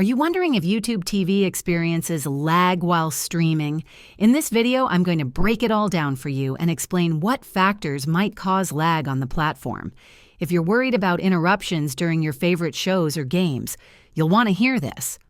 Are you wondering if YouTube TV experiences lag while streaming? In this video, I'm going to break it all down for you and explain what factors might cause lag on the platform. If you're worried about interruptions during your favorite shows or games, you'll want to hear this.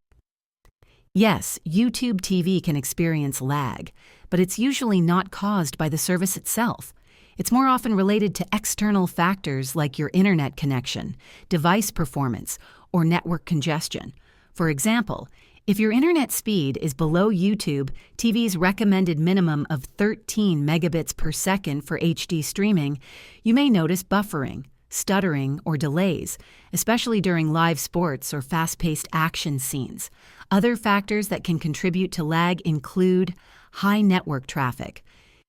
Yes, YouTube TV can experience lag, but it's usually not caused by the service itself. It's more often related to external factors like your internet connection, device performance, or network congestion. For example, if your internet speed is below YouTube TV's recommended minimum of 13 megabits per second for HD streaming, you may notice buffering, stuttering, or delays, especially during live sports or fast-paced action scenes. Other factors that can contribute to lag include high network traffic.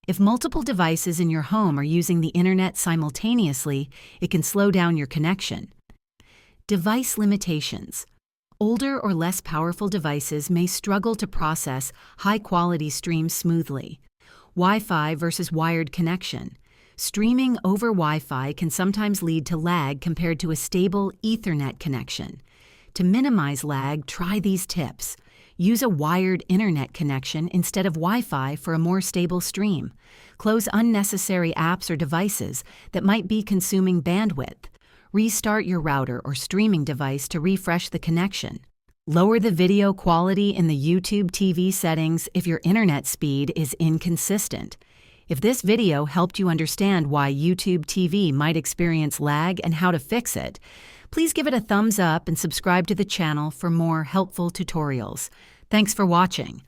If multiple devices in your home are using the internet simultaneously, it can slow down your connection. Device limitations. Older or less powerful devices may struggle to process high-quality streams smoothly. Wi-Fi versus wired connection. Streaming over Wi-Fi can sometimes lead to lag compared to a stable Ethernet connection. To minimize lag, try these tips. Use a wired internet connection instead of Wi-Fi for a more stable stream. Close unnecessary apps or devices that might be consuming bandwidth. Restart your router or streaming device to refresh the connection. Lower the video quality in the YouTube TV settings if your internet speed is inconsistent. If this video helped you understand why YouTube TV might experience lag and how to fix it, please give it a thumbs up and subscribe to the channel for more helpful tutorials. Thanks for watching.